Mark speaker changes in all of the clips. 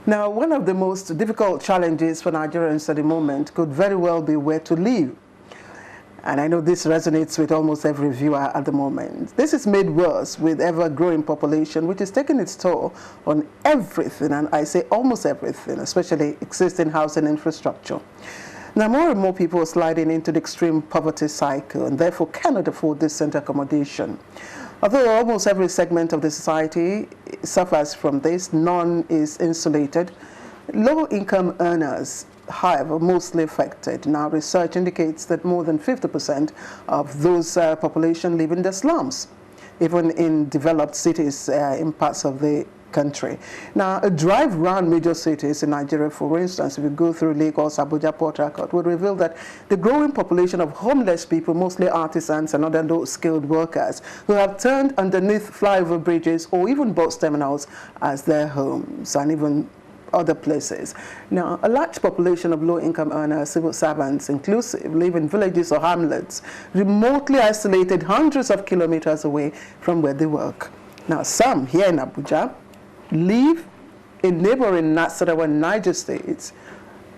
Speaker 1: Now, one of the most difficult challenges for Nigerians at the moment could very well be where to live. And I know this resonates with almost every viewer at the moment. This is made worse with ever-growing population, which is taking its toll on everything, and I say almost everything, especially existing housing infrastructure. Now, more and more people are sliding into the extreme poverty cycle and therefore cannot afford decent accommodation. Although almost every segment of the society suffers from this, none is insulated. Low-income earners, however, mostly affected. Now, research indicates that more than 50% of those population live in the slums, even in developed cities in parts of the country. Now, a drive around major cities in Nigeria, for instance, if you go through Lagos, Abuja, Port Harcourt, would reveal that the growing population of homeless people, mostly artisans and other low-skilled workers, who have turned underneath flyover bridges or even bus terminals as their homes, and even other places. Now, a large population of low-income earners, civil servants inclusive, live in villages or hamlets, remotely isolated hundreds of kilometers away from where they work. Now, some here in Abuja live in neighboring Nasarawa and Niger states,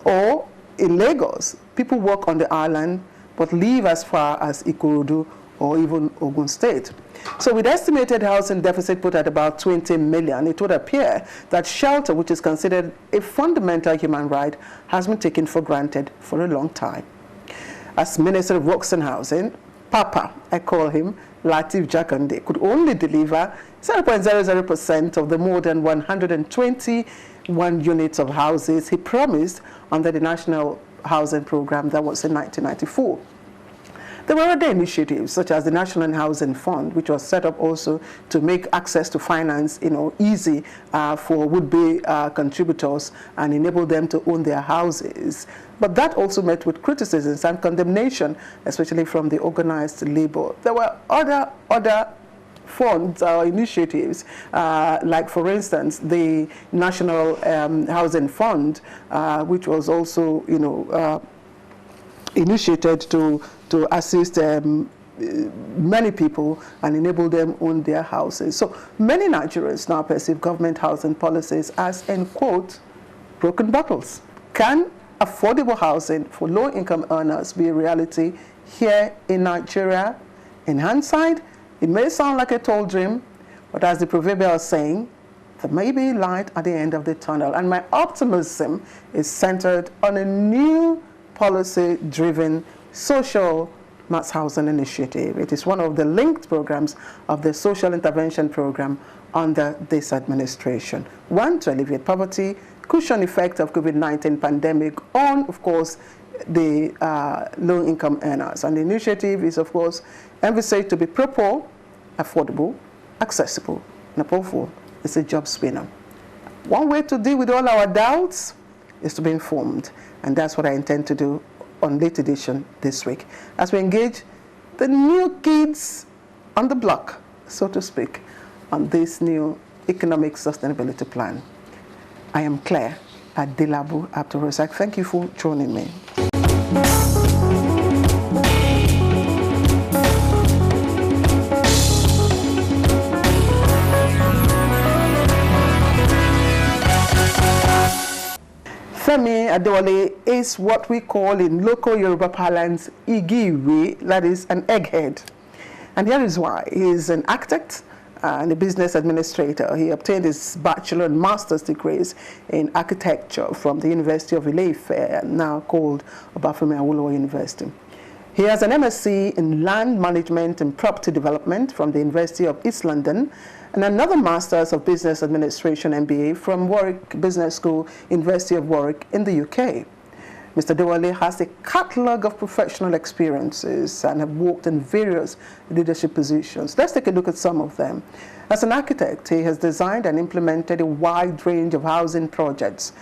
Speaker 1: or in Lagos. People work on the island but live as far as Ikorodu or even Ogun State. So with estimated housing deficit put at about 20 million, it would appear that shelter, which is considered a fundamental human right, has been taken for granted for a long time. As Minister of Works and Housing, Papa, I call him, Lateef Jakande, could only deliver 0.00% of the more than 121 units of houses he promised under the National Housing Program that was in 1994. There were other initiatives such as the National Housing Fund, which was set up also to make access to finance, easy for would-be contributors and enable them to own their houses. But that also met with criticisms and condemnation, especially from the organized labor. There were other funds or initiatives, like, for instance, the National Housing Fund, which was also, initiated to assist many people and enable them own their houses. So many Nigerians now perceive government housing policies as, in quote, broken bottles. Can affordable housing for low-income earners be a reality here in Nigeria? In hindsight, it may sound like a tall dream, but as the proverbial saying, there may be light at the end of the tunnel. And my optimism is centered on a new policy-driven social mass housing initiative. It is one of the linked programs of the social intervention program under this administration. One, to alleviate poverty, cushion effect of COVID-19 pandemic on, of course, the low-income earners. And the initiative is, of course, envisaged to be pro-poor, affordable, accessible, and above all, it's a job spinner. One way to deal with all our doubts is to be informed, and that's what I intend to do on Late Edition this week, as we engage the new kids on the block, so to speak, on this new economic sustainability plan. I am Claire Adelabu Abdulrazak. Thank you for joining me. Femi Adewale is what we call in local Yoruba parlance Igiwe, that is an egghead. And here is why. He is an architect and a business administrator. He obtained his bachelor and master's degrees in architecture from the University of Ile-Ife, now called Obafemi Awolowo University. He has an MSc in land management and property development from the University of East London, and another Master's of Business Administration MBA from Warwick Business School, University of Warwick in the UK. Mr. Adewale has a catalogue of professional experiences and have worked in various leadership positions. Let's take a look at some of them. As an architect, he has designed and implemented a wide range of housing projects.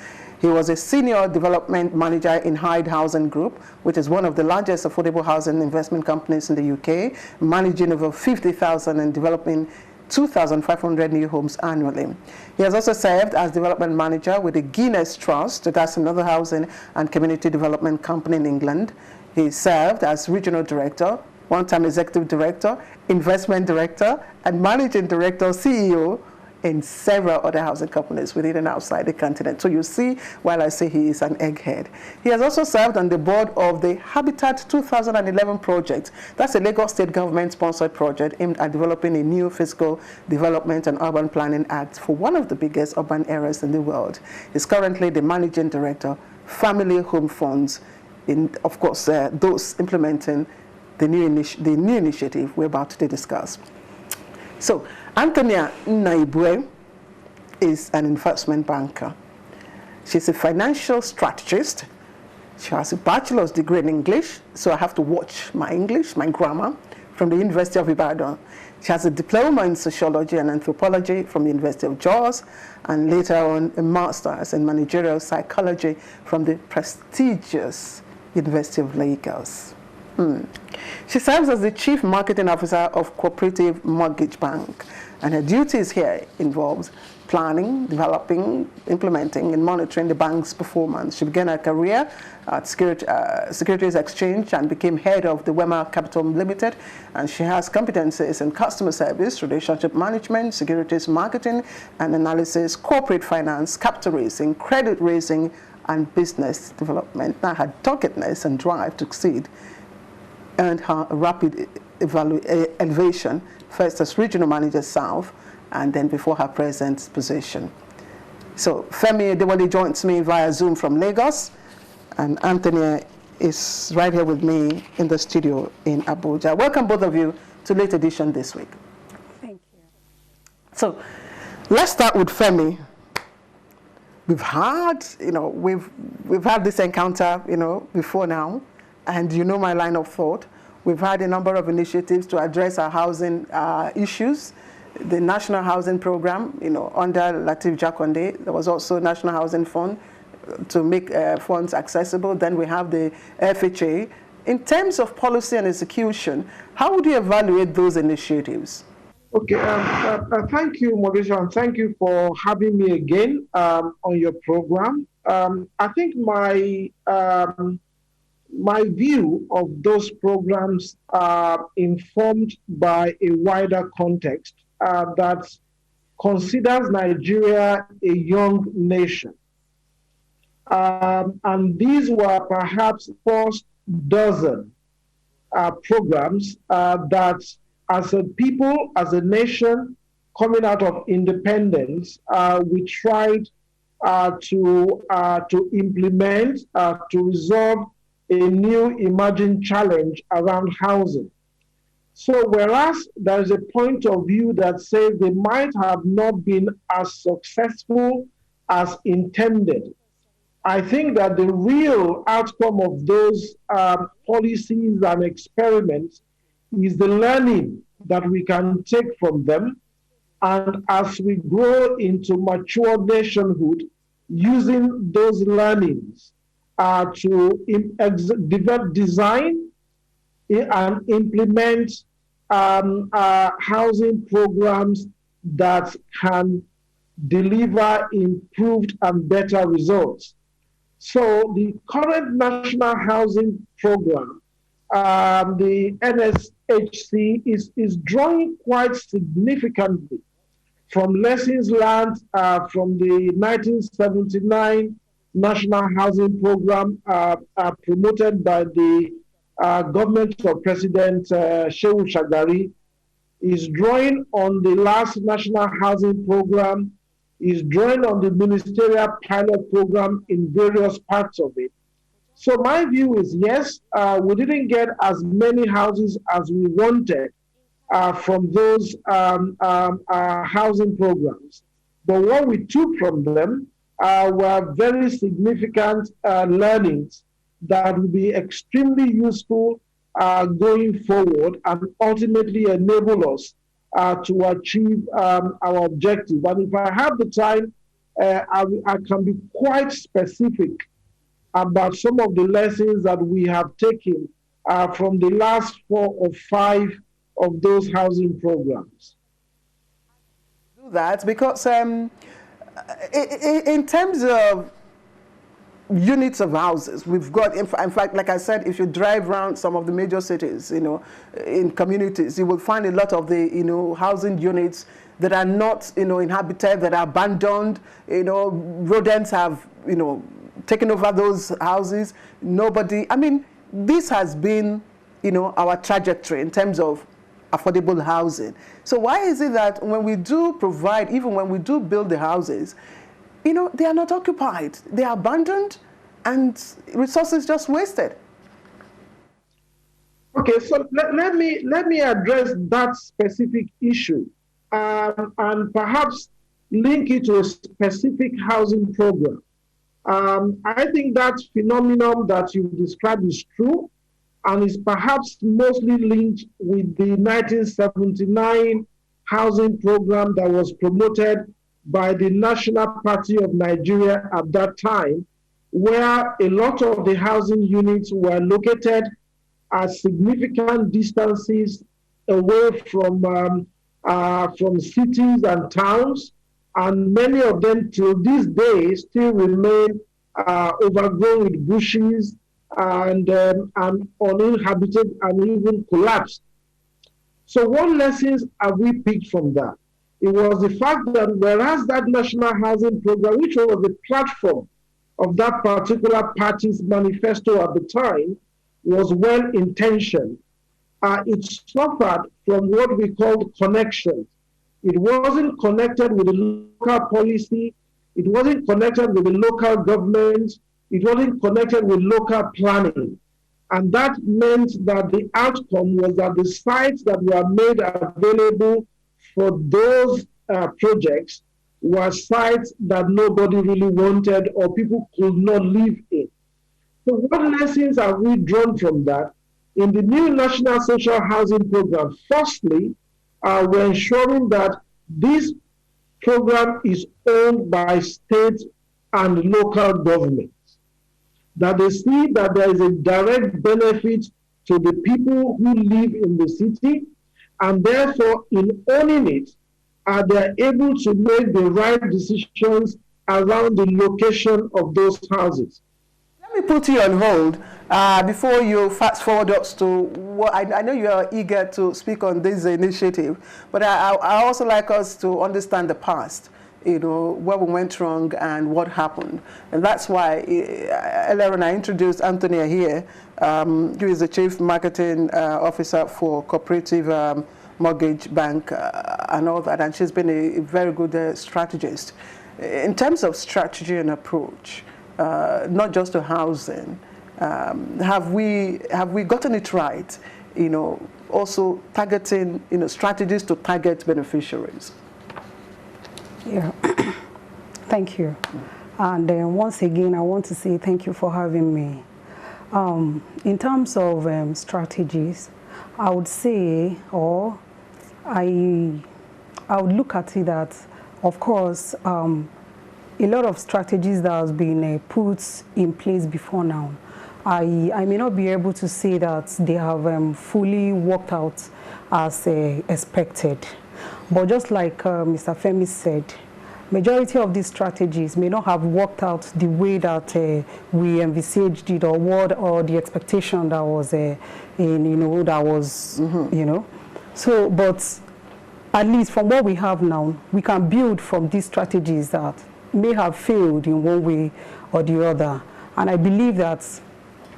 Speaker 1: He was a senior development manager in Hyde Housing Group, which is one of the largest affordable housing investment companies in the UK, managing over 50,000 and developing 2,500 new homes annually. He has also served as development manager with the Guinness Trust, that's another housing and community development company in England. He served as regional director, one-time executive director, investment director, and managing director, CEO, in several other housing companies within and outside the continent. So you see, while I say he is an egghead. He has also served on the board of the Habitat 2011 project. That's a Lagos State government-sponsored project aimed at developing a new physical development and urban planning act for one of the biggest urban areas in the world. He's currently the managing director, Family Home Funds, in, of course, those implementing the new initiative we're about to discuss. So, Antonia Naibwe is an investment banker. She's a financial strategist. She has a bachelor's degree in English, so I have to watch my English, my grammar, from the University of Ibadan. She has a diploma in sociology and anthropology from the University of Jos, and later on a master's in managerial psychology from the prestigious University of Lagos. She serves as the Chief Marketing Officer of Cooperative Mortgage Bank, and her duties here involves planning, developing, implementing, and monitoring the bank's performance. She began her career at Securities Exchange and became head of the Wema Capital Limited, and she has competencies in customer service, relationship management, securities marketing and analysis, corporate finance, capital raising, credit raising, and business development. Now, her doggedness and drive to succeed earned her a rapid elevation, first as Regional Manager South, and then before her present position. So Femi Adewale joins me via Zoom from Lagos, and Anthony is right here with me in the studio in Abuja. Welcome both of you to Late Edition this week.
Speaker 2: Thank you.
Speaker 1: So let's start with Femi. We've had, we've had this encounter, before now. And you know my line of thought. We've had a number of initiatives to address our housing issues. The National Housing Program, under Lateef Jakonde, there was also National Housing Fund to make funds accessible. Then we have the FHA. In terms of policy and execution, how would you evaluate those initiatives?
Speaker 3: Okay, thank you, Mauricio, and thank you for having me again on your program. I think my view of those programs are informed by a wider context that considers Nigeria a young nation. And these were perhaps first dozen programs that as a people, as a nation, coming out of independence, we tried to implement, to resolve a new emerging challenge around housing. So whereas there is a point of view that says they might have not been as successful as intended, I think that the real outcome of those policies and experiments is the learning that we can take from them. And as we grow into mature nationhood, using those learnings to design and implement housing programs that can deliver improved and better results. So the current National Housing Program, the NSHC, is drawing quite significantly from lessons learned from the 1979 national housing program promoted by the government of President Shehu Shagari, is drawing on the last national housing program, is drawing on the ministerial pilot program in various parts of it. So my view is, yes, we didn't get as many houses as we wanted from those housing programs. But what we took from them were very significant learnings that will be extremely useful going forward and ultimately enable us to achieve our objective. And if I have the time, I can be quite specific about some of the lessons that we have taken from the last 4 or 5 of those housing programs.
Speaker 1: Do that because in terms of units of houses, we've got, in fact, like I said, if you drive around some of the major cities, in communities, you will find a lot of the, housing units that are not, inhabited, that are abandoned. Rodents have, taken over those houses. Nobody, this has been, our trajectory in terms of affordable housing. So why is it that when we do provide, even when we do build the houses, they are not occupied, they are abandoned, and resources just wasted?
Speaker 3: Okay, so let me address that specific issue and perhaps link it to a specific housing program. I think that phenomenon that you described is true and is perhaps mostly linked with the 1979 housing program that was promoted by the National Party of Nigeria at that time, where a lot of the housing units were located at significant distances away from cities and towns, and many of them till this day still remain overgrown with bushes and uninhabited and even collapsed. So what lessons have we picked from that? It was the fact that whereas that national housing program, which was the platform of that particular party's manifesto at the time, was well-intentioned, it suffered from what we called connections. It wasn't connected with the local policy. It wasn't connected with the local government. It wasn't connected with local planning. And that meant that the outcome was that the sites that were made available for those projects were sites that nobody really wanted or people could not live in. So what lessons have we drawn from that? In the new National Social Housing Program, firstly, we're ensuring that this program is owned by state and local governments, that they see that there is a direct benefit to the people who live in the city, and therefore in owning it, they're able to make the right decisions around the location of those houses.
Speaker 1: Let me put you on hold before you fast forward us to what I know you are eager to speak on this initiative, but I also like us to understand the past, where we went wrong and what happened. And that's why earlier on I introduced Antonia here, who is the Chief Marketing Officer for Cooperative Mortgage Bank and all that, and she's been a very good strategist. In terms of strategy and approach, not just to housing, have we gotten it right? Also targeting strategies to target beneficiaries.
Speaker 2: Yeah, thank you. And once again, I want to say thank you for having me. In terms of strategies, I would say, or I would look at it that, of course, a lot of strategies that has been put in place before now, I may not be able to say that they have fully worked out as expected. But just like Mr. Femi said, majority of these strategies may not have worked out the way that we envisaged it, or the expectation that was So, but at least from what we have now, we can build from these strategies that may have failed in one way or the other. And I believe that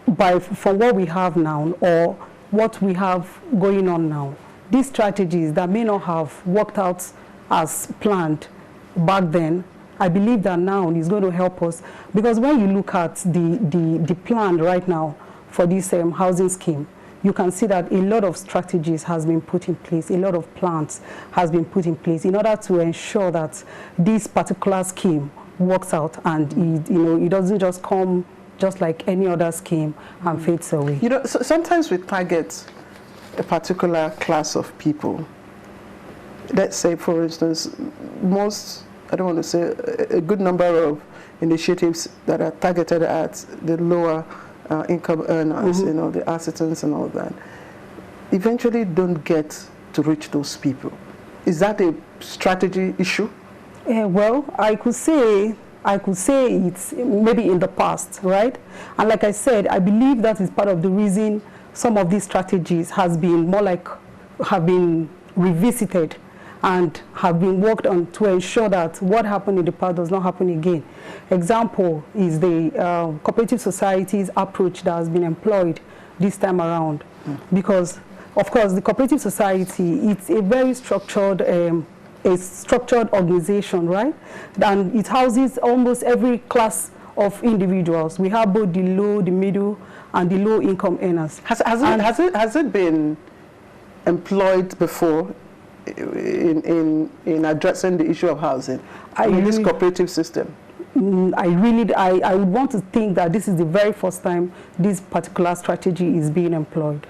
Speaker 2: from what we have now, or what we have going on now, these strategies that may not have worked out as planned back then, I believe that now is going to help us. Because when you look at the plan right now for this housing scheme, you can see that a lot of strategies has been put in place, a lot of plans has been put in place in order to ensure that this particular scheme works out and it doesn't just come just like any other scheme and fades away.
Speaker 1: So sometimes we target a particular class of people. Let's say, for instance, I don't want to say, a good number of initiatives that are targeted at the lower income earners, the artisans and all that, eventually don't get to reach those people. Is that a strategy issue?
Speaker 2: Well, I could say it's maybe in the past, right? And like I said, I believe that is part of the reason some of these strategies have been revisited and have been worked on to ensure that what happened in the past does not happen again. Example is the cooperative societies approach that has been employed this time around. Because, of course, the cooperative society, it's a very structured organization, right? And it houses almost every class of individuals. We have both the low, the middle, and the low income earners.
Speaker 1: Has it been employed before in addressing the issue of housing in this cooperative system?
Speaker 2: I would want to think that this is the very first time this particular strategy is being employed.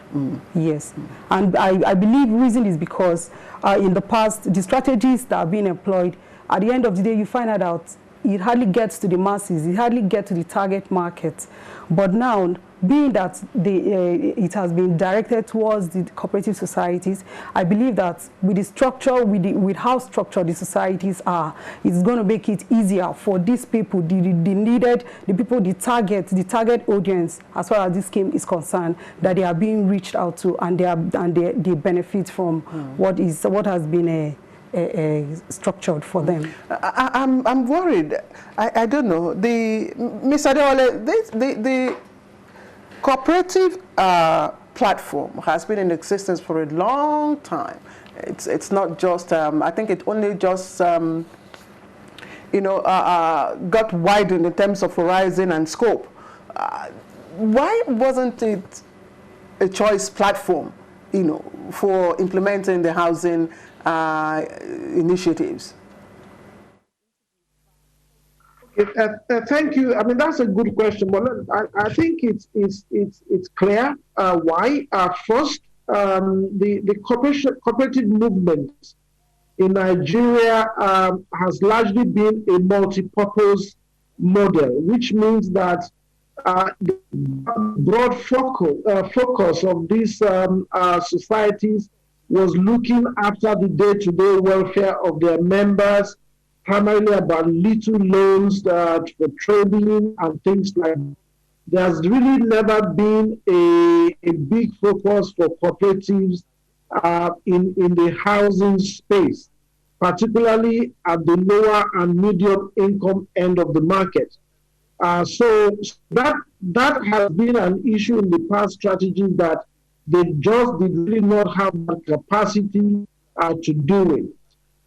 Speaker 2: Yes. And I believe the reason is because in the past, the strategies that are being employed, at the end of the day, you find out it hardly gets to the masses, it hardly gets to the target market. But now, being that it has been directed towards the cooperative societies, I believe that with the structure, with how structured the societies are, it's going to make it easier for these people, the target audience, as far as this scheme is concerned, that they are being reached out to, and they benefit from what has been structured for them.
Speaker 1: I'm worried. I don't know. Mr. Adewale, the cooperative platform has been in existence for a long time. It's not just, I think it only just, got widened in terms of horizon and scope. Why wasn't it a choice platform, for implementing the housing initiatives?
Speaker 3: Thank you. I mean, that's a good question, but I think it's clear why. First, the cooperative movement in Nigeria has largely been a multi-purpose model, which means that the broad focus of these societies was looking after the day-to-day welfare of their members, primarily about little loans for trading and things like that. There's really never been a big focus for cooperatives in the housing space, particularly at the lower and medium income end of the market. So that has been an issue in the past strategies, that they just did really not have the capacity to do it.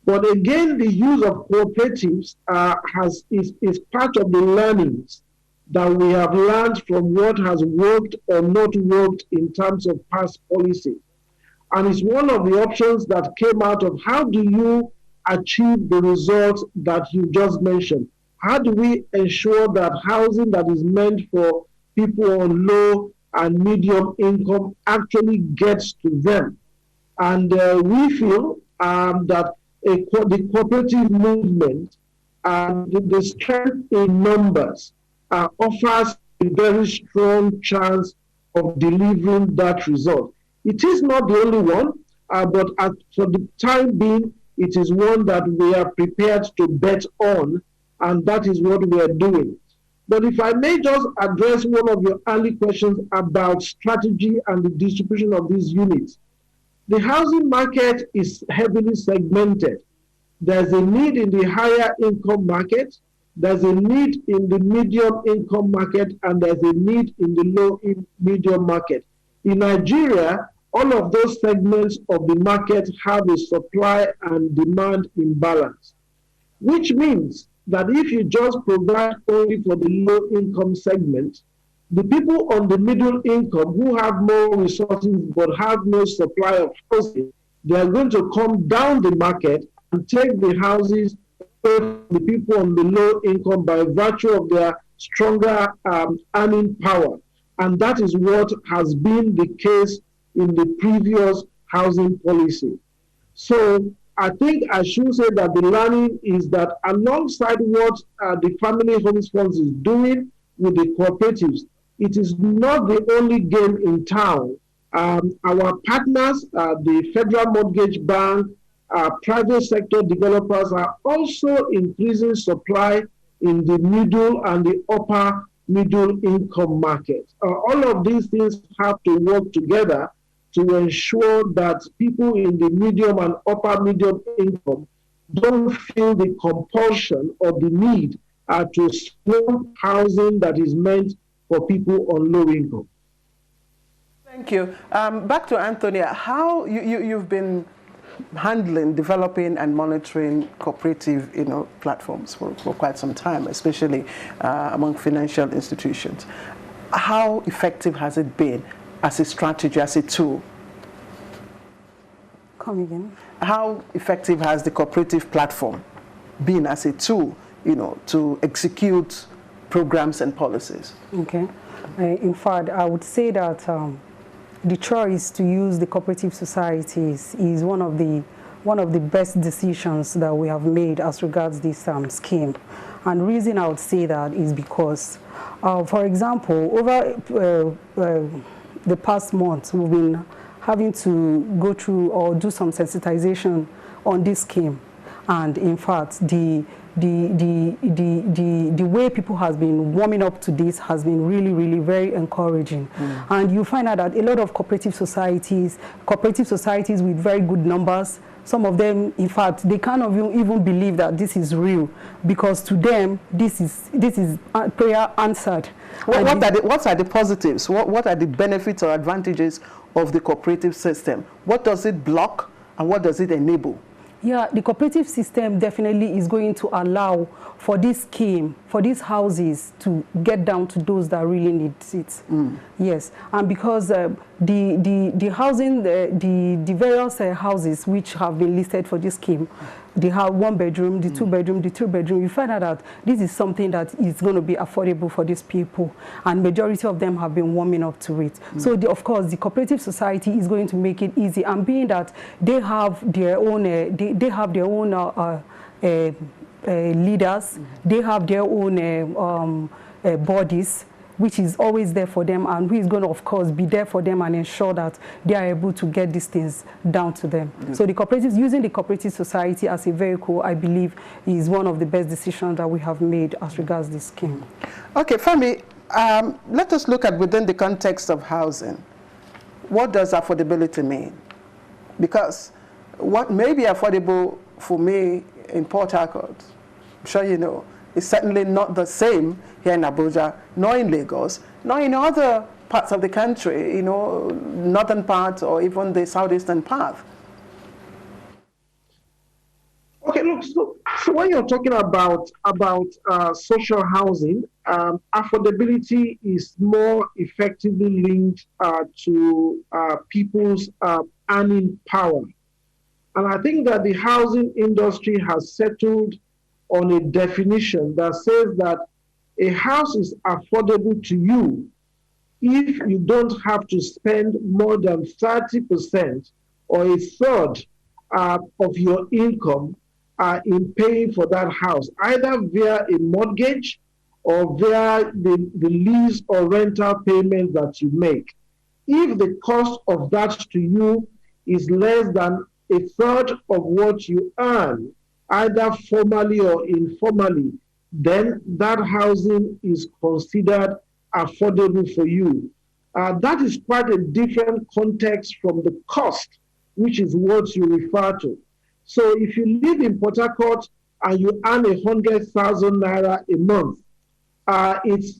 Speaker 3: But again, the use of cooperatives is part of the learnings that we have learned from what has worked or not worked in terms of past policy. And it's one of the options that came out of how do you achieve the results that you just mentioned. How do we ensure that housing that is meant for people on low and medium income actually gets to them? And we feel that the cooperative movement and the strength in numbers offers a very strong chance of delivering that result. It is not the only one, but for the time being, it is one that we are prepared to bet on, and that is what we are doing. But if I may just address one of your early questions about strategy and the distribution of these units. The housing market is heavily segmented. There's a need in the higher income market, there's a need in the medium income market and there's a need in the low medium market. In Nigeria, all of those segments of the market have a supply and demand imbalance, which means that if you just provide only for the low income segment, the people on the middle income who have more resources but have no supply of housing, they are going to come down the market and take the houses away from the people on the low income by virtue of their stronger earning power. And that is what has been the case in the previous housing policy. So I think I should say that the learning is that alongside what the Family Homes Funds is doing with the cooperatives, it is not the only game in town. Our partners, the Federal Mortgage Bank, private sector developers are also increasing supply in the middle and the upper middle income market. All of these things have to work together to ensure that people in the medium and upper medium income don't feel the compulsion or the need to slow housing that is meant for people on low income.
Speaker 1: Thank you. Back to Anthony. How you've been handling, developing, and monitoring cooperative, platforms for quite some time, especially among financial institutions. How effective has it been as a strategy, as a tool?
Speaker 2: Come again.
Speaker 1: How effective has the cooperative platform been as a tool, to execute programs and policies?
Speaker 2: Okay. In fact, I would say that the choice to use the cooperative societies is one of the best decisions that we have made as regards this scheme. And the reason I would say that is because, for example, over the past month, we've been having to go through or do some sensitization on this scheme. And in fact, the way people has been warming up to this has been really, really very encouraging. And you find out that a lot of cooperative societies with very good numbers, some of them, in fact, they cannot even believe that this is real, because to them, this is prayer answered.
Speaker 1: What are the positives? What are the benefits or advantages of the cooperative system? What does it block and what does it enable?
Speaker 2: Yeah, the cooperative system definitely is going to allow for this scheme, for these houses to get down to those that really need it. Yes, and because the housing, the various houses which have been listed for this scheme, they have 1 bedroom, the 2 bedroom, the 3 bedroom. You find out that this is something that is going to be affordable for these people, and majority of them have been warming up to it. So of course, the cooperative society is going to make it easy, and being that they have their own, they have their own leaders, they have their own bodies, which is always there for them, and who is going to, of course, be there for them and ensure that they are able to get these things down to them. So the cooperatives, using the cooperative society as a vehicle, I believe, is one of the best decisions that we have made as regards this scheme.
Speaker 1: Okay, Femi, let us look at within the context of housing. What does affordability mean? Because what may be affordable for me in Port Harcourt, I'm sure you know, is certainly not the same here in Abuja, nor in Lagos, nor in other parts of the country, northern part or even the southeastern part.
Speaker 3: Okay, look, so when you're talking about social housing, affordability is more effectively linked to people's earning power. And I think that the housing industry has settled on a definition that says that a house is affordable to you if you don't have to spend more than 30% or a third of your income in paying for that house, either via a mortgage or via the lease or rental payment that you make. If the cost of that to you is less than a third of what you earn, either formally or informally, then that housing is considered affordable for you. That is quite a different context from the cost, which is what you refer to. So if you live in Port Harcourt and you earn 100,000 naira a month, it's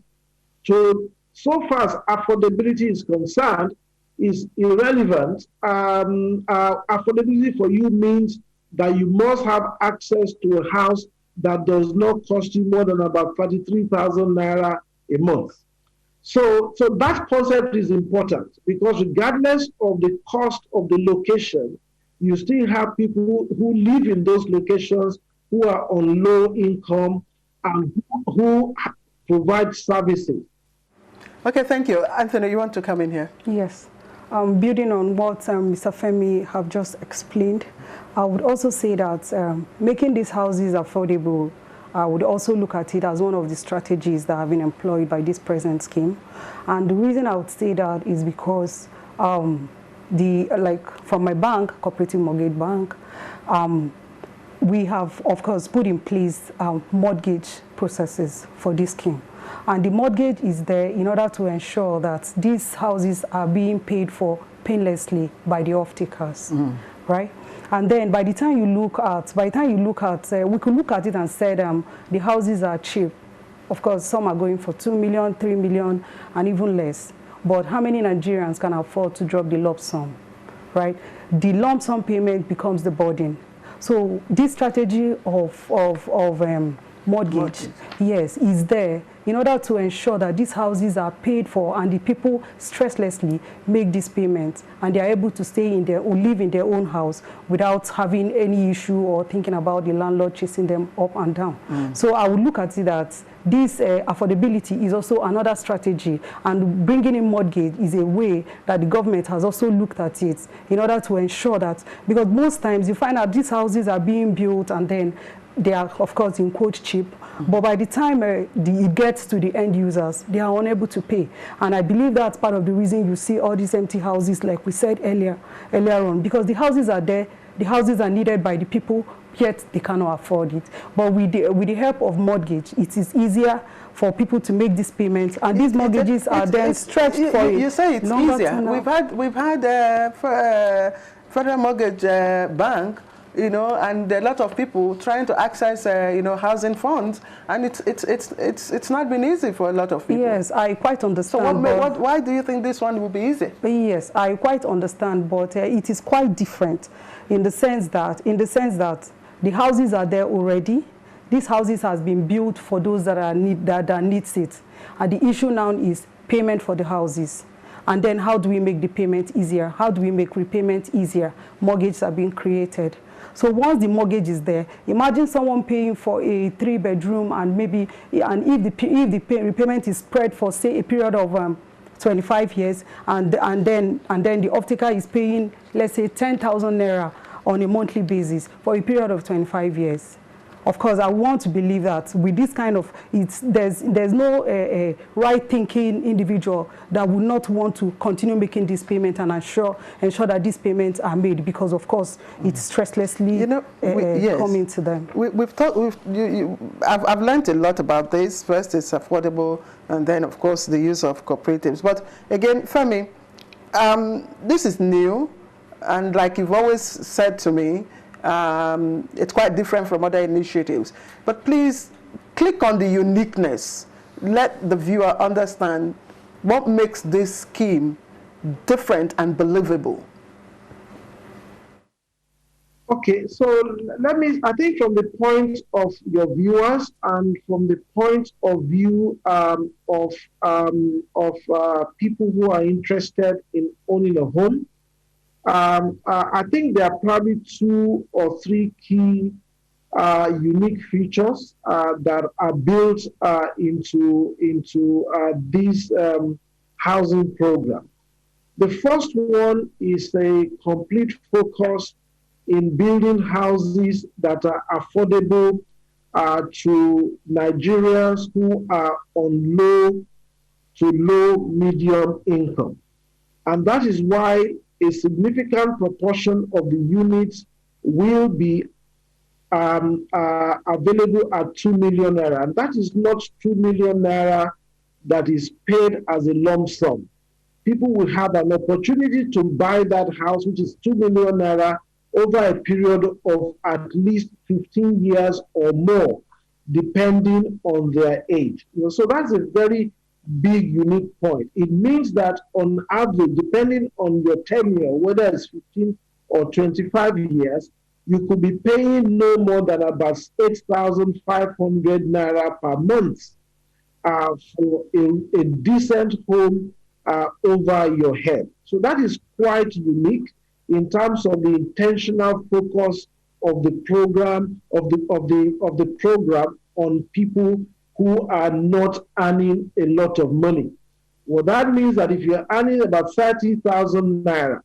Speaker 3: so far as affordability is concerned, is irrelevant. Affordability for you means that you must have access to a house that does not cost you more than about 33,000 naira a month. So that concept is important, because regardless of the cost of the location, you still have people who live in those locations who are on low income and who provide services.
Speaker 1: Okay, thank you. Anthony, you want to come in here?
Speaker 2: Yes. Building on what Mr. Femi have just explained, I would also say that making these houses affordable, I would also look at it as one of the strategies that have been employed by this present scheme. And the reason I would say that is because from my bank, Cooperative Mortgage Bank, we have, of course, put in place mortgage processes for this scheme. And the mortgage is there in order to ensure that these houses are being paid for painlessly by the off-takers, right? And then by the time you look at, we could look at it and say the houses are cheap. Of course, some are going for 2 million, 3 million, and even less. But how many Nigerians can afford to drop the lump sum, right? The lump sum payment becomes the burden. So this strategy of mortgage, yes, is there in order to ensure that these houses are paid for and the people stresslessly make this payment and they are able to stay in their or live in their own house without having any issue or thinking about the landlord chasing them up and down. So I would look at it that this affordability is also another strategy, and bringing in mortgage is a way that the government has also looked at it in order to ensure that, because most times you find out these houses are being built and then they are, of course, in quote, cheap. But by the time it gets to the end users, they are unable to pay. And I believe that's part of the reason you see all these empty houses, like we said earlier on, because the houses are there, the houses are needed by the people, yet they cannot afford it. But with the help of mortgage, it is easier for people to make these payments, and these mortgages are then stretched for it.
Speaker 1: You say it's easier. We've had Federal Mortgage Bank, you know, and a lot of people trying to access, you know, housing funds, and it's not been easy for a lot of people.
Speaker 2: Yes, I quite understand.
Speaker 1: So why do you think this one will be easy?
Speaker 2: Yes, I quite understand, but it is quite different in the sense that the houses are there already. These houses has been built for those that needs it, and the issue now is payment for the houses. And then how do we make the payment easier? How do we make repayment easier? Mortgages are being created. So once the mortgage is there, imagine someone paying for a 3-bedroom, and if the repayment is spread for, say, a period of 25 years, and then the off-taker is paying, let's say, 10,000 naira on a monthly basis for a period of 25 years. Of course, I want to believe that with this kind of, there's no right-thinking individual that would not want to continue making this payment and ensure that these payments are made, because, of course, it's stresslessly coming to them.
Speaker 1: I've learned a lot about this. First, it's affordable, and then, of course, the use of cooperatives. But again, Femi, this is new, and like you've always said to me, it's quite different from other initiatives. But please click on the uniqueness. Let the viewer understand what makes this scheme different and believable.
Speaker 3: Okay, so I think from the point of your viewers and from the point of view of people who are interested in owning a home, I think there are probably 2 or 3 key unique features that are built into this housing program. The first one is a complete focus in building houses that are affordable to Nigerians who are on low to low medium income. And that is why a significant proportion of the units will be available at 2 million naira. And that is not 2 million naira that is paid as a lump sum. People will have an opportunity to buy that house, which is 2 million naira, over a period of at least 15 years or more, depending on their age. So that's a very big, unique point. It means that on average, depending on your tenure, whether it's 15 or 25 years, you could be paying no more than about 8,500 naira per month for a decent home over your head. So that is quite unique in terms of the intentional focus of the program program on people who are not earning a lot of money. Well, that means that if you're earning about 30,000 naira,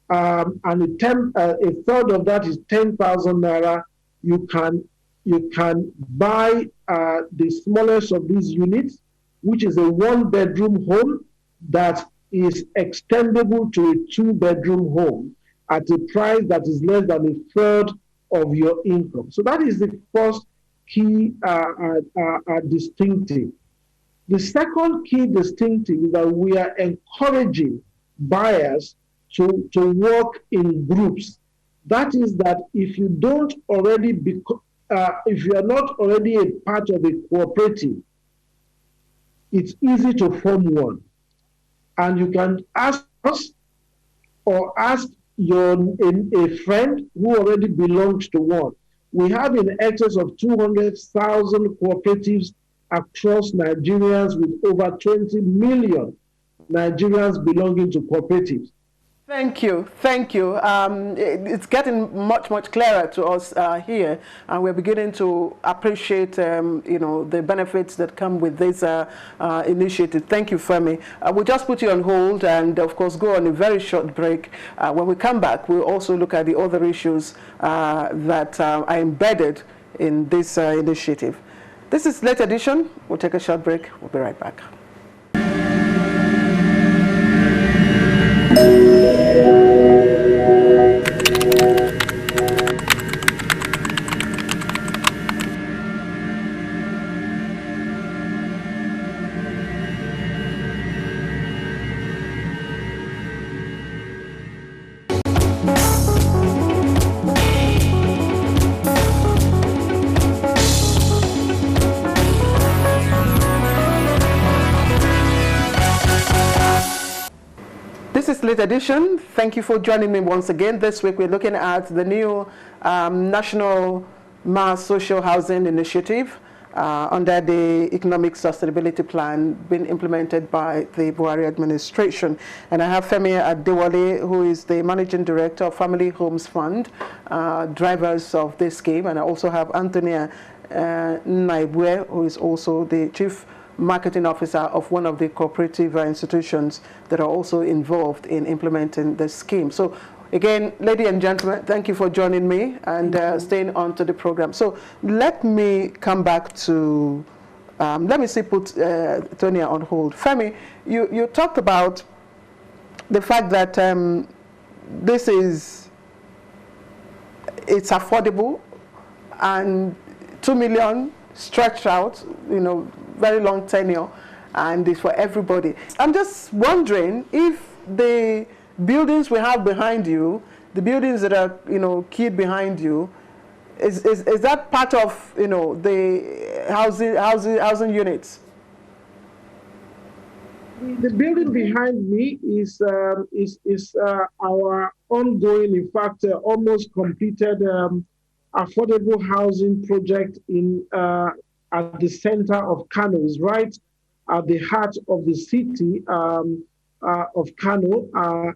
Speaker 3: and a third of that is 10,000 naira, you can buy the smallest of these units, which is a one-bedroom home that is extendable to a two-bedroom home at a price that is less than a third of your income. So that is the first key distinctive. The second key distinctive is that we are encouraging buyers to work in groups. That is that if you don't already if you are not already a part of a cooperative, it's easy to form one. And you can ask us or ask a friend who already belongs to one. We have in excess of 200,000 cooperatives across Nigerians, with over 20 million Nigerians belonging to cooperatives.
Speaker 1: Thank you. Thank you. It's getting much clearer to us here, and we're beginning to appreciate, the benefits that come with this initiative. Thank you, Femi. We'll just put you on hold and, of course, go on a very short break. When we come back, we'll also look at the other issues that are embedded in this initiative. This is Late Edition. We'll take a short break. We'll be right back. Late Edition. Thank you for joining me once again. This week we're looking at the new National Mass Social Housing Initiative under the Economic Sustainability Plan being implemented by the Buhari administration. And I have Femi Adewale, who is the Managing Director of Family Homes Fund, drivers of this scheme. And I also have Antonia Naibwe, who is also the Chief Marketing Officer of one of the cooperative institutions that are also involved in implementing the scheme. So again, ladies and gentlemen, thank you for joining me and staying on to the program. So let me come back to, let me put Tonia on hold. Femi, you talked about the fact that it's affordable and 2 million stretched out, very long tenure, and it's for everybody. I'm just wondering if the buildings we have behind you, the buildings that are, keyed behind you, is that part of, the housing units?
Speaker 3: The building behind me is our ongoing, in fact, almost completed affordable housing project at the center of Kano. Is right at the heart of the city of Kano.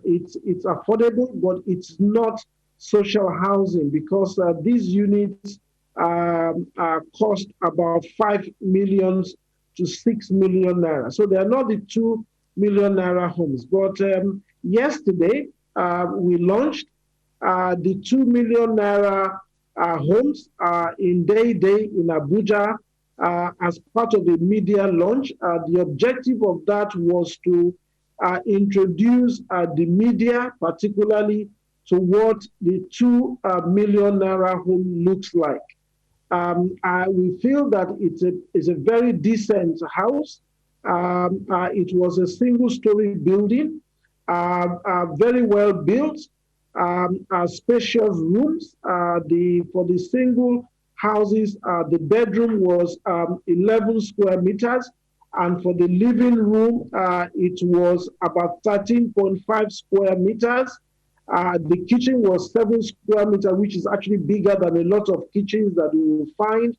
Speaker 3: It's affordable, but it's not social housing, because these units cost about 5 million to 6 million naira. So they are not the 2 million naira homes. But yesterday we launched the 2 million naira homes in Day in Abuja. As part of the media launch. The objective of that was to introduce the media, particularly to what the 2 million naira home looks like. We feel that it's a very decent house. It was a single-story building, very well built, spacious rooms. For the single houses, the bedroom was 11 square meters, and for the living room, it was about 13.5 square meters. The kitchen was 7 square meters, which is actually bigger than a lot of kitchens that we will find,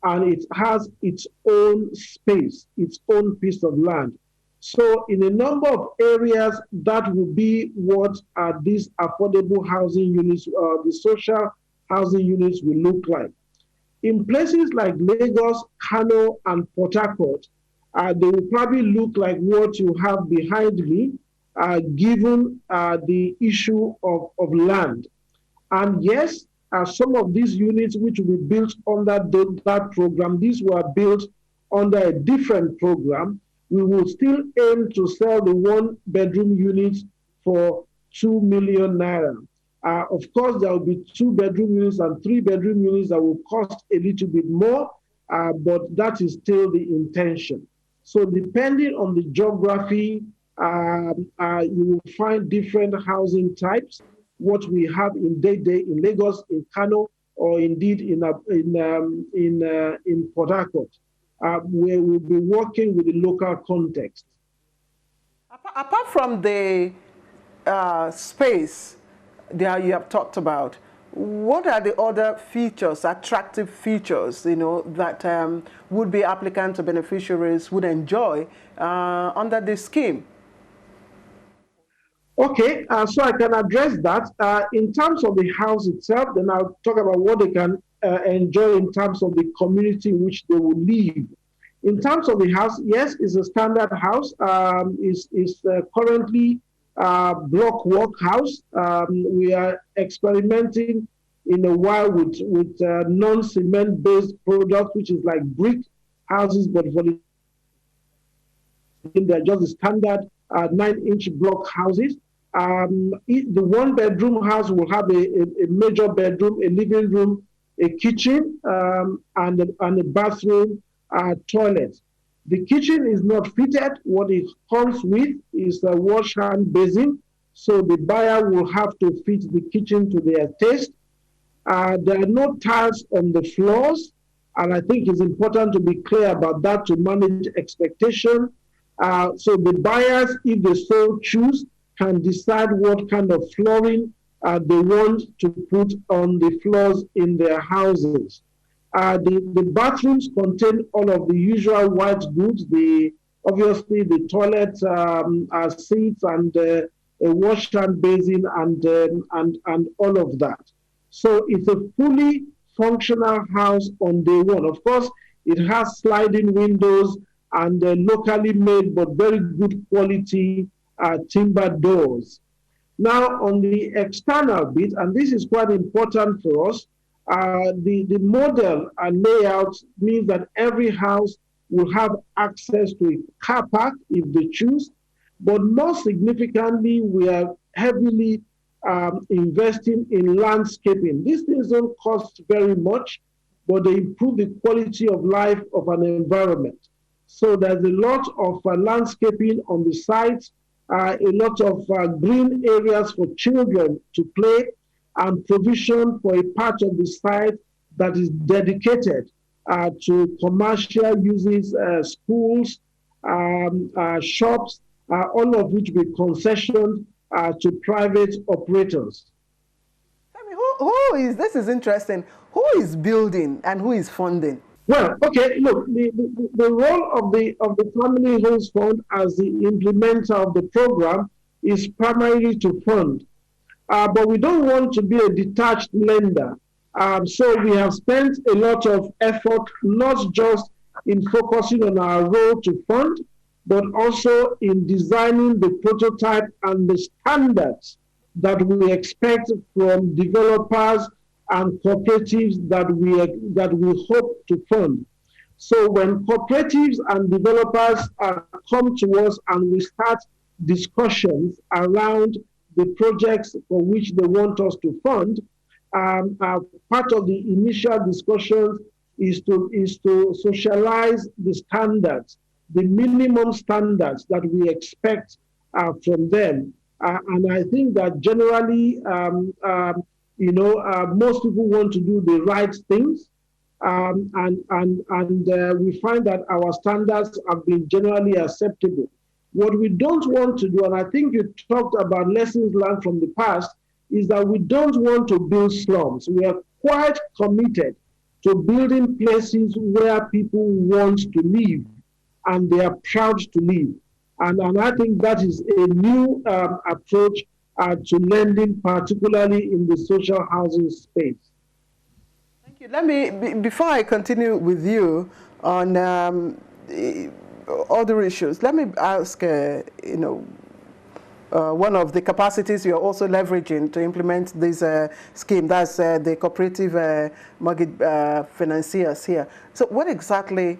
Speaker 3: and it has its own space, its own piece of land. So in a number of areas, that will be what these affordable housing units, the social housing units will look like. In places like Lagos, Kano, and Port Harcourt, they will probably look like what you have behind me, given the issue of land. And yes, some of these units which will be built under that program, these were built under a different program. We will still aim to sell the one-bedroom units for 2 million naira. Of course, there will be 2-bedroom units and 3-bedroom units that will cost a little bit more, but that is still the intention. So depending on the geography, you will find different housing types. What we have in Dede, in Lagos, in Kano, or indeed in Port Harcourt, where we'll be working with the local context.
Speaker 1: Apart from the space that you have talked about, what are the other features, attractive features, that would-be applicants or beneficiaries would enjoy under this scheme?
Speaker 3: Okay, so I can address that. In terms of the house itself, then I'll talk about what they can enjoy in terms of the community in which they will live. In terms of the house, yes, it's a standard house. It's currently block work house. We are experimenting in a while with non-cement based products, which is like brick houses, but for they're just the standard 9-inch block houses. The one-bedroom house will have a major bedroom, a living room, a kitchen, and a bathroom, toilet. The kitchen is not fitted. What it comes with is a wash hand basin, so the buyer will have to fit the kitchen to their taste. There are no tiles on the floors, and I think it's important to be clear about that to manage expectation. So the buyers, if they so choose, can decide what kind of flooring they want to put on the floors in their houses. The bathrooms contain all of the usual white goods, obviously the toilet seats and a wash hand basin and all of that. So it's a fully functional house on day one. Of course, it has sliding windows and locally made but very good quality timber doors. Now on the external bit, and this is quite important for us, the model and layout means that every house will have access to a car park if they choose, but more significantly, we are heavily investing in landscaping. These things don't cost very much, but they improve the quality of life of an environment. So there's a lot of landscaping on the site, a lot of green areas for children to play, and provision for a part of the site that is dedicated to commercial uses, schools, shops, all of which will be concessioned to private operators.
Speaker 1: I mean, who is, this is interesting, who is building and who is funding?
Speaker 3: Well, okay, look, the role of the Family Homes Fund as the implementer of the program is primarily to fund. But we don't want to be a detached lender. So we have spent a lot of effort, not just in focusing on our role to fund, but also in designing the prototype and the standards that we expect from developers and cooperatives that we hope to fund. So when cooperatives and developers come to us and we start discussions around the projects for which they want us to fund, part of the initial discussions is to socialize the standards, the minimum standards that we expect from them. And I think that generally, most people want to do the right things. We find that our standards have been generally acceptable. What we don't want to do, and I think you talked about lessons learned from the past, is that we don't want to build slums. We are quite committed to building places where people want to live and they are proud to live. And I think that is a new approach to lending, particularly in the social housing space.
Speaker 1: Thank you. Let me, before I continue with you on other issues, let me ask, one of the capacities you're also leveraging to implement this scheme, that's the Cooperative Mortgage Financiers here. So what exactly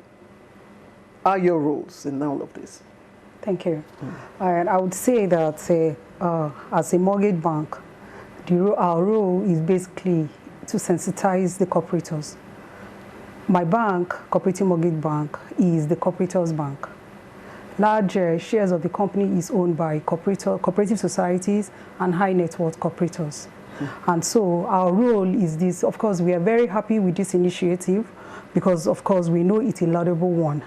Speaker 1: are your roles in all of this?
Speaker 2: Thank you. And I would say that as a mortgage bank, our role is basically to sensitize the cooperators. My bank, Cooperative Mortgage Bank, is the cooperators bank. Large shares of the company is owned by cooperative societies and high net worth cooperators. And so our role is this. Of course, we are very happy with this initiative because, of course, we know it's a laudable one.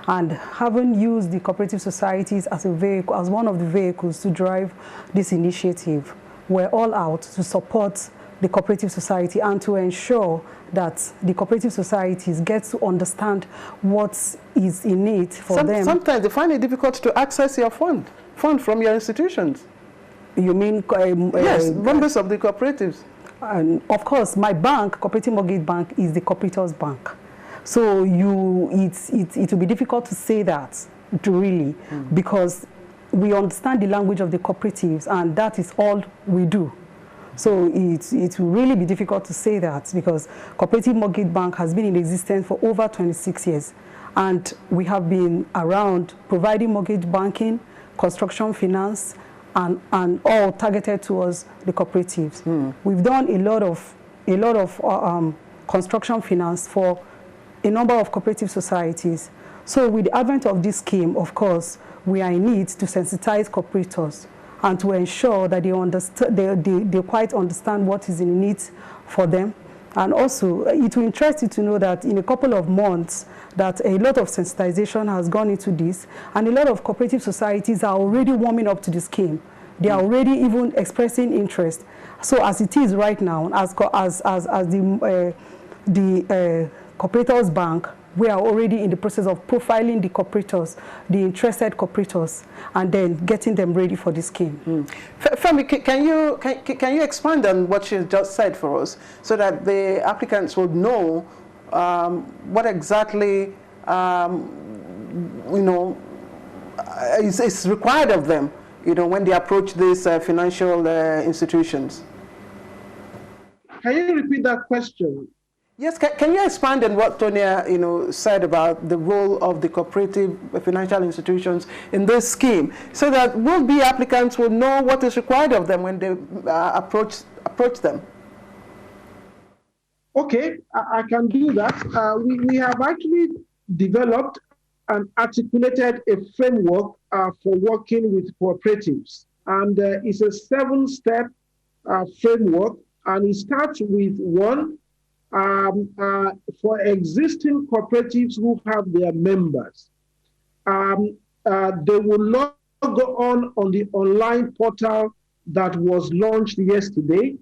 Speaker 2: And having used the cooperative societies as a vehicle, as one of the vehicles to drive this initiative, we're all out to support the cooperative society and to ensure that the cooperative societies get to understand what is in it for them.
Speaker 1: Sometimes they find it difficult to access your fund from your institutions.
Speaker 2: You mean?
Speaker 1: Yes, members of the cooperatives.
Speaker 2: Of course, my bank, Cooperative Mortgage Bank, is the cooperators bank. So it will be difficult to say that, really, because we understand the language of the cooperatives, and that is all we do. So it will really be difficult to say that because Cooperative Mortgage Bank has been in existence for over 26 years. And we have been around providing mortgage banking, construction finance, and all targeted towards the cooperatives. We've done a lot of construction finance for a number of cooperative societies. So with the advent of this scheme, of course, we are in need to sensitize cooperators and to ensure that they quite understand what is in it for them. And also, it will interest you to know that in a couple of months, that a lot of sensitization has gone into this, and a lot of cooperative societies are already warming up to the scheme. They are already even expressing interest. So as it is right now, as the Cooperators Bank, we are already in the process of profiling the cooperators, the interested cooperators, and then getting them ready for the scheme.
Speaker 1: Femi, can you expand on what you just said for us, so that the applicants would know what exactly is required of them, when they approach these financial institutions?
Speaker 3: Can you repeat that question?
Speaker 1: Yes, can you expand on what Tonia, said about the role of the cooperative financial institutions in this scheme, so that will-be applicants will know what is required of them when they approach them?
Speaker 3: Okay, I can do that. We have actually developed and articulated a framework for working with cooperatives, and it's a 7-step framework, and it starts with 1. For existing cooperatives who have their members, they will log on the online portal that was launched yesterday.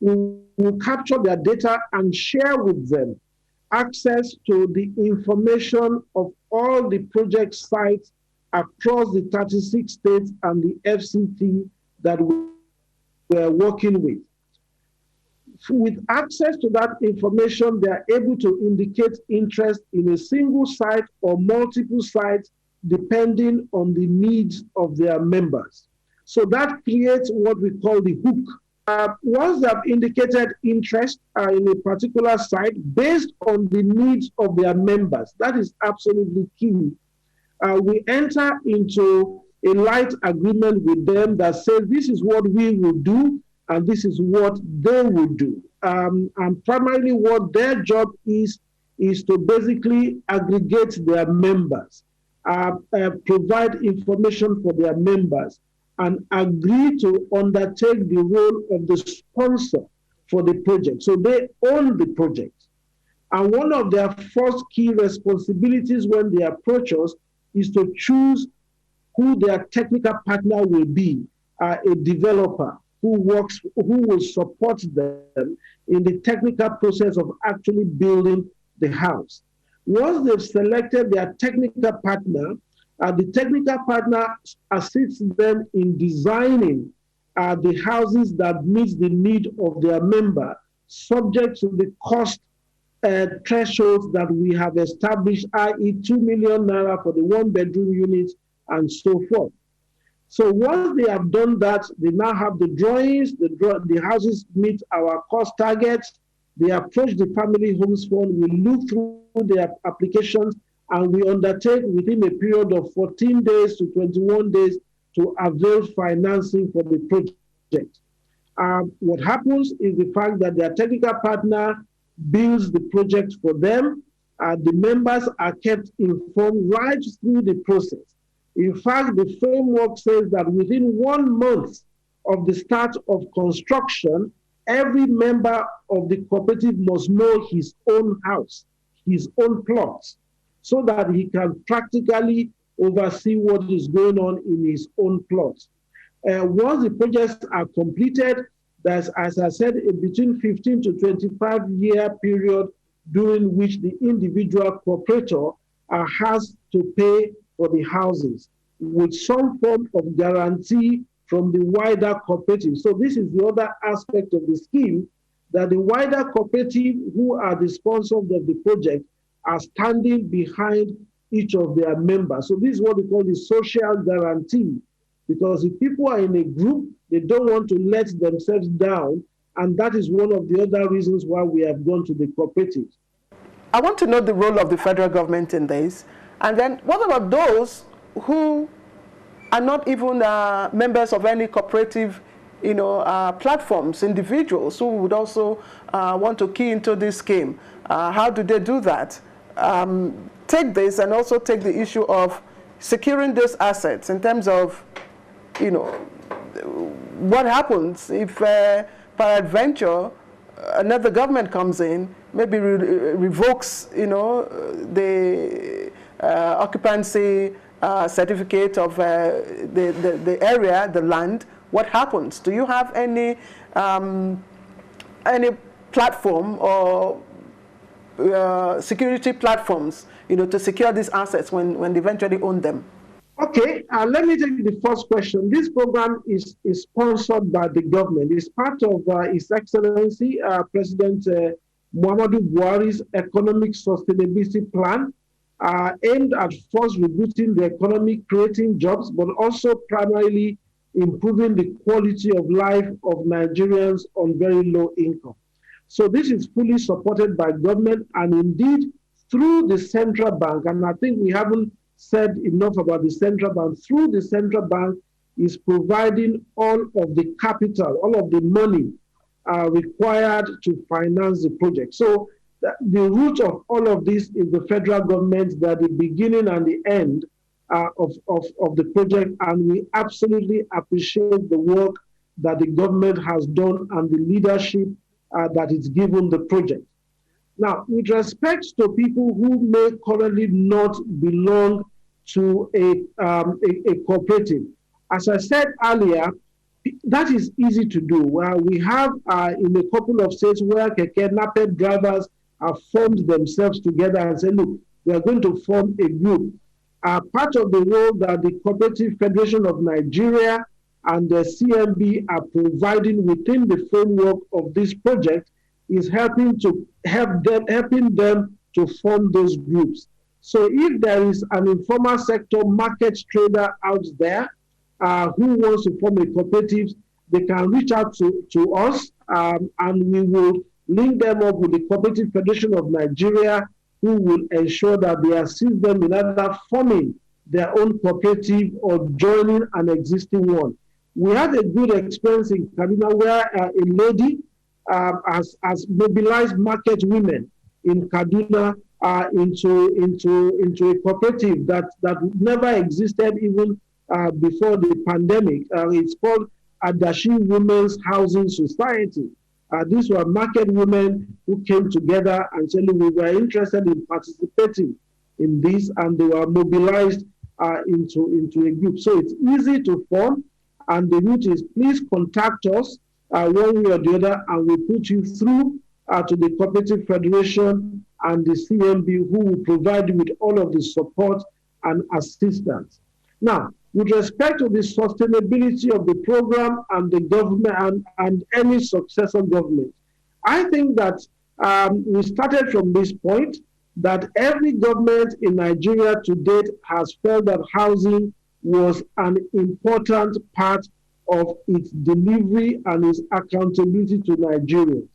Speaker 3: We will capture their data and share with them access to the information of all the project sites across the 36 states and the FCT that we are working with. With access to that information, they are able to indicate interest in a single site or multiple sites, depending on the needs of their members. So that creates what we call the hook. Once they have indicated interest in a particular site based on the needs of their members, that is absolutely key. We enter into a light agreement with them that says this is what we will do, and this is what they will do. And primarily what their job is to basically aggregate their members, provide information for their members, and agree to undertake the role of the sponsor for the project. So they own the project. And one of their first key responsibilities when they approach us is to choose who their technical partner will be, a developer who will support them in the technical process of actually building the house. Once they've selected their technical partner, the technical partner assists them in designing the houses that meet the need of their member, subject to the cost thresholds that we have established, i.e. 2 million naira for the one-bedroom unit and so forth. So once they have done that, they now have the drawings, the houses meet our cost targets, they approach the Family Homes Fund, we look through their applications, and we undertake within a period of 14 days to 21 days to avail financing for the project. What happens is the fact that their technical partner builds the project for them. The members are kept informed right through the process. In fact, the framework says that within 1 month of the start of construction, every member of the cooperative must know his own house, his own plots, so that he can practically oversee what is going on in his own plots. Once the projects are completed, there's, as I said, a between 15 to 25-year period during which the individual cooperator has to pay for the houses with some form of guarantee from the wider cooperative. So this is the other aspect of the scheme, that the wider cooperative, who are the sponsors of the project, are standing behind each of their members. So this is what we call the social guarantee, because if people are in a group, they don't want to let themselves down, and that is one of the other reasons why we have gone to the cooperatives.
Speaker 1: I want to know the role of the federal government in this, and then what about those who are not even members of any cooperative, platforms, individuals who would also want to key into this scheme? How do they do that? Take this and also take the issue of securing those assets in terms of, what happens if peradventure another government comes in, maybe revokes, the occupancy certificate of the area, the land. What happens? Do you have any platform or security platforms, to secure these assets when they eventually own them?
Speaker 3: Okay, let me take the first question. This program is sponsored by the government. It's part of His Excellency President Muhammadu Buhari's economic sustainability plan, aimed at first rebooting the economy, creating jobs, but also primarily improving the quality of life of Nigerians on very low income. So this is fully supported by government and indeed through the central bank. And I think we haven't said enough about the central bank. Through the central bank is providing all of the capital, all of the money required to finance the project. So the root of all of this is the federal government, that the beginning and the end of the project, and we absolutely appreciate the work that the government has done and the leadership that is given the project. Now, with respect to people who may currently not belong to a cooperative, as I said earlier, that is easy to do. Well, we have in a couple of states where kidnapped drivers have formed themselves together and said, look, we are going to form a group. Part of the role that the Cooperative Federation of Nigeria and the CMB are providing within the framework of this project is helping them to form those groups. So if there is an informal sector market trader out there who wants to form a cooperative, they can reach out to us and we will link them up with the Cooperative Federation of Nigeria, who will ensure that they assist them in either forming their own cooperative or joining an existing one. We had a good experience in Kaduna where a lady has mobilized market women in Kaduna into a cooperative that never existed even before the pandemic. It's called Adashi Women's Housing Society. These were market women who came together and said, we were interested in participating in this, and they were mobilized into a group. So it's easy to form, and the route is please contact us one way or the other, and we put you through to the Cooperative Federation and the CMB, who will provide you with all of the support and assistance. Now, with respect to the sustainability of the program and the government and any successor government, I think that we started from this point that every government in Nigeria to date has felt that housing was an important part of its delivery and its accountability to Nigerians.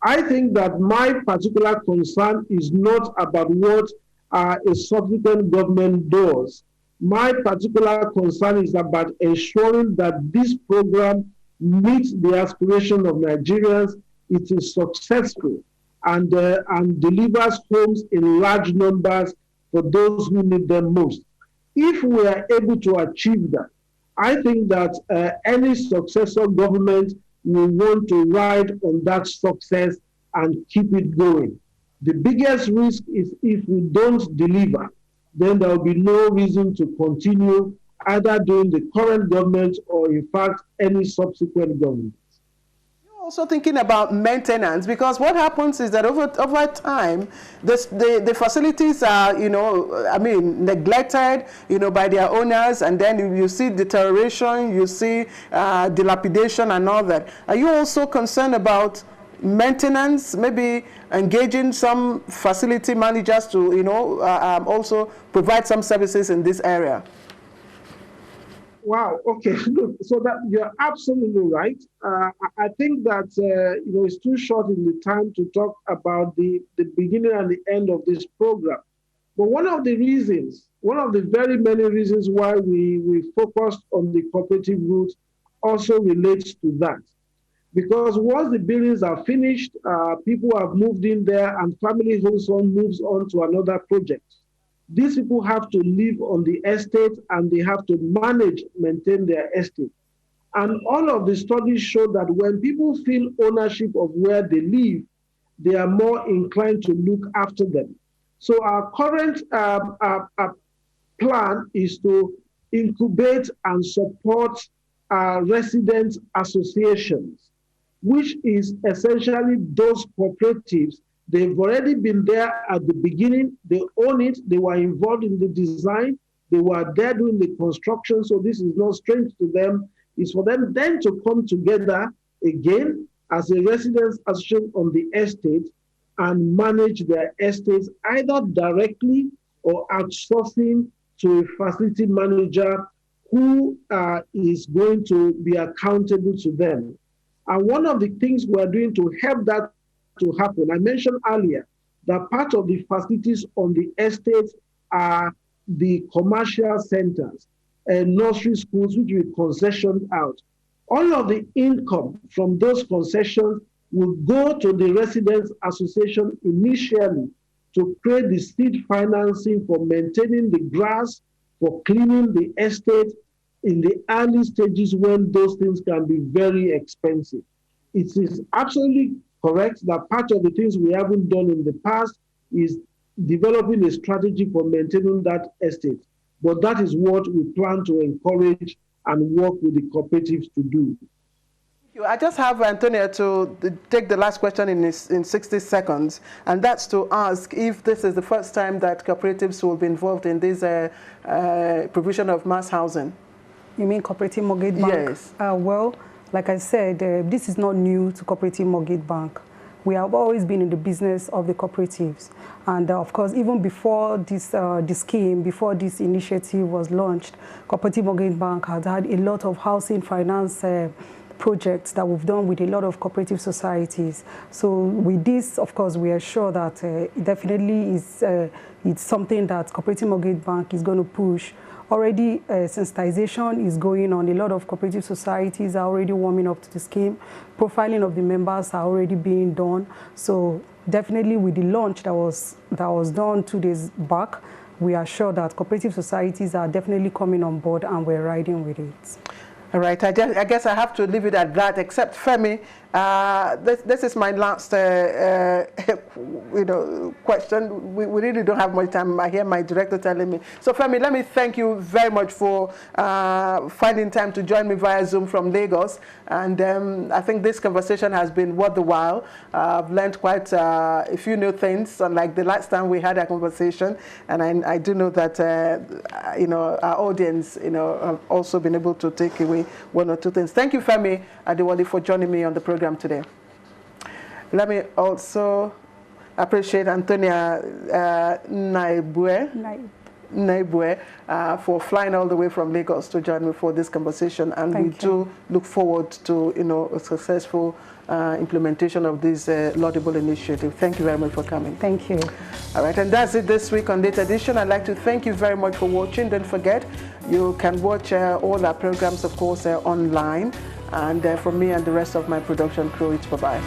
Speaker 3: I think that my particular concern is not about what a subsequent government does. My particular concern is about ensuring that this program meets the aspiration of Nigerians, it is successful, and delivers homes in large numbers for those who need them most. If we are able to achieve that, I think that any successor government will want to ride on that success and keep it going. The biggest risk is if we don't deliver, then there will be no reason to continue either during the current government or, in fact, any subsequent government.
Speaker 1: You're also thinking about maintenance, because what happens is that over time, the facilities are, neglected, by their owners, and then you see deterioration, you see dilapidation and all that. Are you also concerned about maintenance, maybe engaging some facility managers to, also provide some services in this area?
Speaker 3: Wow. Okay. Look, so that you're absolutely right. I think that it's too short in the time to talk about the beginning and the end of this program. But one of the very many reasons why we focused on the cooperative route also relates to that. Because once the buildings are finished, people have moved in there, and family household moves on to another project. These people have to live on the estate, and they have to maintain their estate. And all of the studies show that when people feel ownership of where they live, they are more inclined to look after them. So our current plan is to incubate and support resident associations, which is essentially those cooperatives. They've already been there at the beginning. They own it. They were involved in the design. They were there doing the construction. So this is not strange to them. It's for them then to come together again as a residents association on the estate and manage their estates either directly or outsourcing to a facility manager who is going to be accountable to them. And one of the things we're doing to help that to happen, I mentioned earlier that part of the facilities on the estates are the commercial centers and nursery schools, which we concessioned out. All of the income from those concessions will go to the residents association initially to create the seed financing for maintaining the grass, for cleaning the estate in the early stages when those things can be very expensive. It is absolutely correct that part of the things we haven't done in the past is developing a strategy for maintaining that estate. But that is what we plan to encourage and work with the cooperatives to do.
Speaker 1: I just have Antonio to take the last question in 60 seconds, and that's to ask if this is the first time that cooperatives will be involved in this provision of mass housing.
Speaker 2: You mean Cooperative Mortgage Bank?
Speaker 1: Yes.
Speaker 2: Well, like I said, this is not new to Cooperative Mortgage Bank. We have always been in the business of the cooperatives. And of course, even before this scheme, before this initiative was launched, Cooperative Mortgage Bank has had a lot of housing finance projects that we've done with a lot of cooperative societies. So with this, of course, we are sure that definitely it's something that Cooperative Mortgage Bank is going to push. Already sensitization is going on. A lot of cooperative societies are already warming up to the scheme. Profiling of the members are already being done. So definitely with the launch that was done 2 days back, we are sure that cooperative societies are definitely coming on board and we're riding with it.
Speaker 1: All right, I guess I have to leave it at that, except Femi, this is my last question. We really don't have much time. I hear my director telling me. So Femi, let me thank you very much for finding time to join me via Zoom from Lagos. And I think this conversation has been worth the while. I've learned quite a few new things, unlike the last time we had a conversation. And I do know that our audience have also been able to take away one or two things. Thank you, Femi Adewale, for joining me on the program today. Let me also appreciate Antonia Naibue for flying all the way from Lagos to join me for this conversation, and we do look forward to a successful implementation of this laudable initiative. Thank you very much for coming.
Speaker 2: Thank you.
Speaker 1: All right, and that's it this week on Date Edition. I'd like to thank you very much for watching. Don't forget, you can watch all our programs, of course, online. And from me and the rest of my production crew, it's bye-bye.